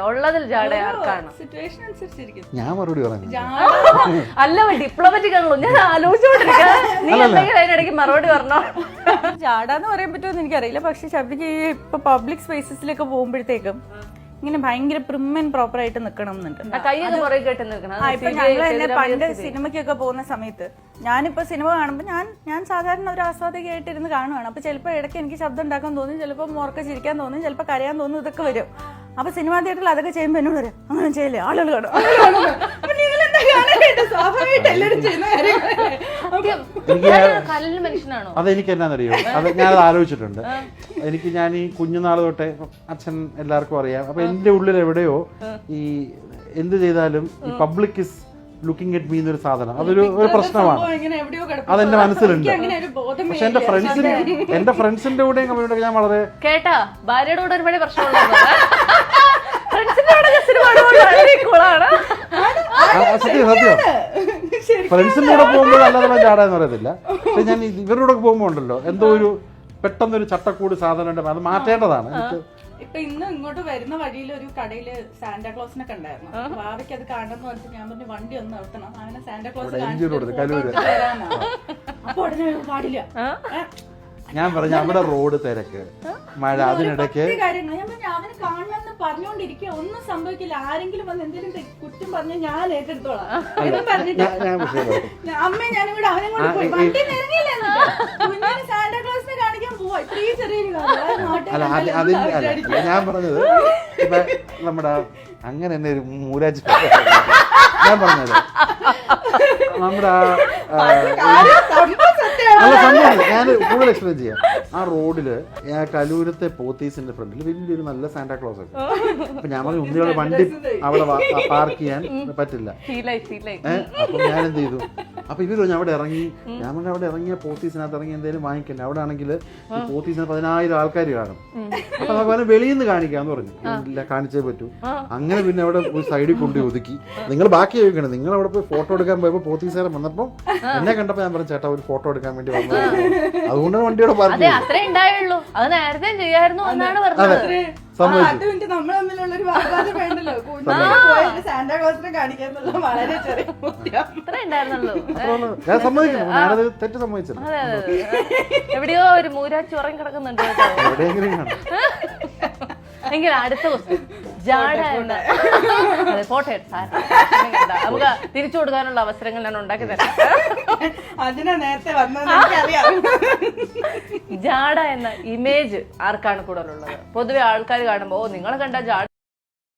ഉള്ളതിൽ ജാട ആർക്കാണ്? ഞാൻ മറുപടി പറഞ്ഞു. അല്ല ഡിപ്ലോമാറ്റിക് ആണല്ലോ, ഞാൻ ആലോചിച്ചോണ്ടിരിക്കുക. നീ എന്തെങ്കിലും അതിനിടയ്ക്ക് മറുപടി പറഞ്ഞോ? ജാടാന്ന് പറയാൻ പറ്റുമെന്ന് എനിക്കറിയില്ല. പക്ഷെ ശബരിക്ക് ഇപ്പൊ പബ്ലിക് സ്പേസസിലൊക്കെ പോകുമ്പോഴത്തേക്കും ഇങ്ങനെ ഭയങ്കര പ്രിം ആൻഡ് പ്രോപ്പർ ആയിട്ട് നിക്കണം എന്നുണ്ട്. ഇപ്പൊ ഞങ്ങൾ തന്നെ പണ്ട് സിനിമയ്ക്കൊക്കെ പോകുന്ന സമയത്ത് ഞാനിപ്പോ സിനിമ കാണുമ്പോൾ ഞാൻ സാധാരണ ഒരു ആസ്വാദികയായിട്ട് ഇരുന്ന് കാണുവാണ്. അപ്പൊ ചിലപ്പോൾ ഇടയ്ക്ക് എനിക്ക് ശബ്ദം ഉണ്ടാക്കാൻ തോന്നും, ചിലപ്പോൾ മോർക്ക ചിരിക്കാൻ തോന്നും, ചിലപ്പോൾ കരയാൻ തോന്നും, ഇതൊക്കെ വരും. അപ്പൊ സിനിമാ തിയേറ്ററിൽ അതൊക്കെ ചെയ്യുമ്പോൾ എന്നോട് പറയാം, അങ്ങനെ ചെയ്യില്ലേ, ആളുകൾ കാണും. അതെനിക്ക് എന്നാന്നറിയോ, അത് ഞാനത് ആലോചിച്ചിട്ടുണ്ട്. ഞാൻ ഈ കുഞ്ഞുനാൾ തൊട്ടേ അച്ഛൻ എല്ലാവർക്കും അറിയാം. അപ്പൊ എന്റെ ഉള്ളിൽ എവിടെയോ ഈ എന്ത് ചെയ്താലും ഈ public is looking at me എന്നൊരു സാധനം, അതൊരു പ്രശ്നമാണ്. അതെന്റെ മനസ്സിലുണ്ട്. പക്ഷെ എന്റെ ഫ്രണ്ട്സിന്റെ കൂടെയും കമ്മ്യൂണിറ്റി ഞാൻ വളരെ കേട്ടാ ഭാര്യയുടെ കൂടെ ഒരുപാട് പ്രശ്നമുള്ള സത്യം ഫ്രണ്ട്സിന്റെ കൂടെ പോകുമ്പോൾ അല്ലാതെ ചാടാന്ന് പറയത്തില്ല. പക്ഷെ ഞാൻ ഇവരുടെ കൂടെ പോകുമ്പോ ഉണ്ടല്ലോ എന്തോ ഒരു പെട്ടെന്നൊരു ചട്ടക്കൂട് സാധനം ഉണ്ട്, അത് മാറ്റേണ്ടതാണ്. ഇപ്പൊ ഇന്ന് ഇങ്ങോട്ട് വരുന്ന വഴിയിൽ ഒരു കടയില് സാന്റാക്ലോസിനെ കണ്ടായിരുന്നു. ഭാവിക്ക് അത് കാണണമെന്ന് പറഞ്ഞിട്ട് ഞാൻ പറഞ്ഞു വണ്ടി ഒന്ന് നിർത്തണം, അങ്ങനെ സാന്റാക്ലോസ് അപ്പൊ ഉടനെ പാടില്ല. ഞാൻ പറഞ്ഞു അവിടെ റോഡ് തിരക്ക്, മഴ, അതിനിടയ്ക്ക് അവന് കാണണമെന്ന് പറഞ്ഞോണ്ടിരിക്കുക, ഒന്നും സംഭവിക്കില്ല. ആരെങ്കിലും വന്ന് എന്തെങ്കിലും കുറ്റം പറഞ്ഞാൽ ഞാൻ ഏറ്റെടുത്തോളാം പറഞ്ഞിട്ട് അമ്മ ഞാനും കൂടെ അവനെ കൊണ്ട് പോയി വണ്ടി നിറങ്ങിയില്ല. സാന്റാക്ലോസിനെ കാണിക്കാൻ പോവാ, ഇത്രയും ചെറിയൊരു ഞാൻ പറഞ്ഞത് ഇപ്പൊ നമ്മുടെ അങ്ങനെ തന്നെ ഒരു മൂരാജ് ഞാൻ പറഞ്ഞത് നമ്മുടെ അല്ല സംഭവം ഞാൻ കൂടുതൽ എക്സ്പ്ലെയിൻ ചെയ്യാം. ആ റോഡില് കലൂരത്തെ പോത്തീസിന്റെ ഫ്രണ്ടിൽ വലിയൊരു നല്ല സാന്റാക്ലോസ് ഒക്കെ. അപ്പൊ ഞാൻ പറഞ്ഞു ഉണ്ണിയോട് വണ്ടി അവിടെ പാർക്ക് ചെയ്യാൻ പറ്റില്ല. അപ്പൊ ഞാൻ എന്ത് ചെയ്തു, അപ്പൊ ഇവര് പറഞ്ഞു അവിടെ ഇറങ്ങി, ഞാൻ പറഞ്ഞു അവിടെ ഇറങ്ങിയ പോത്തീസിനകത്ത് ഇറങ്ങി എന്തെങ്കിലും വാങ്ങിക്കണ്ടേ, അവിടെ ആണെങ്കിൽ ഈ പോത്തീസിന് 10,000 ആൾക്കാർ കാണും. അപ്പൊ നമുക്ക് വെളിയിൽ നിന്ന് കാണിക്കാന്ന് പറഞ്ഞു. ഇല്ല, കാണിച്ചേ പറ്റൂ. അങ്ങനെ പിന്നെ അവിടെ ഒരു സൈഡിൽ കൊണ്ടുപോയി ഒതുക്കി. നിങ്ങൾ ബാക്കി ചോദിക്കണം, നിങ്ങൾ അവിടെ പോയി ഫോട്ടോ എടുക്കാൻ പോയപ്പോ പോത്തീസുകാരൻ വന്നപ്പോ എന്നെ കണ്ടപ്പോ ഞാൻ പറഞ്ഞു ചേട്ടാ ഒരു ഫോട്ടോ എടുക്കാൻ വേണ്ടി വന്നത്, അതുകൊണ്ടാണ് വണ്ടിയോടെ പാർക്ക് ചെയ്തത്. ഞാൻ സമ്മതിക്കുന്നു, ഞാനത് തെറ്റ് സമ്മതിച്ചത്. എവിടെയോ ഒരു മൂരാച്ചി ഉറങ്ങി കിടക്കുന്നുണ്ട്. എങ്കിൽ അടുത്ത ക്വസ്റ്റ്യൻ, ജാട എന്ന പോട്ടെ നമുക്ക് തിരിച്ചു കൊടുക്കാനുള്ള അവസരങ്ങൾ ഞാൻ ഉണ്ടാക്കി തരാം. ജാട എന്ന ഇമേജ് ആർക്കാണ് കൂടുതലുള്ളത്? പൊതുവെ ആൾക്കാർ കാണുമ്പോ നിങ്ങളെ കണ്ട ജാട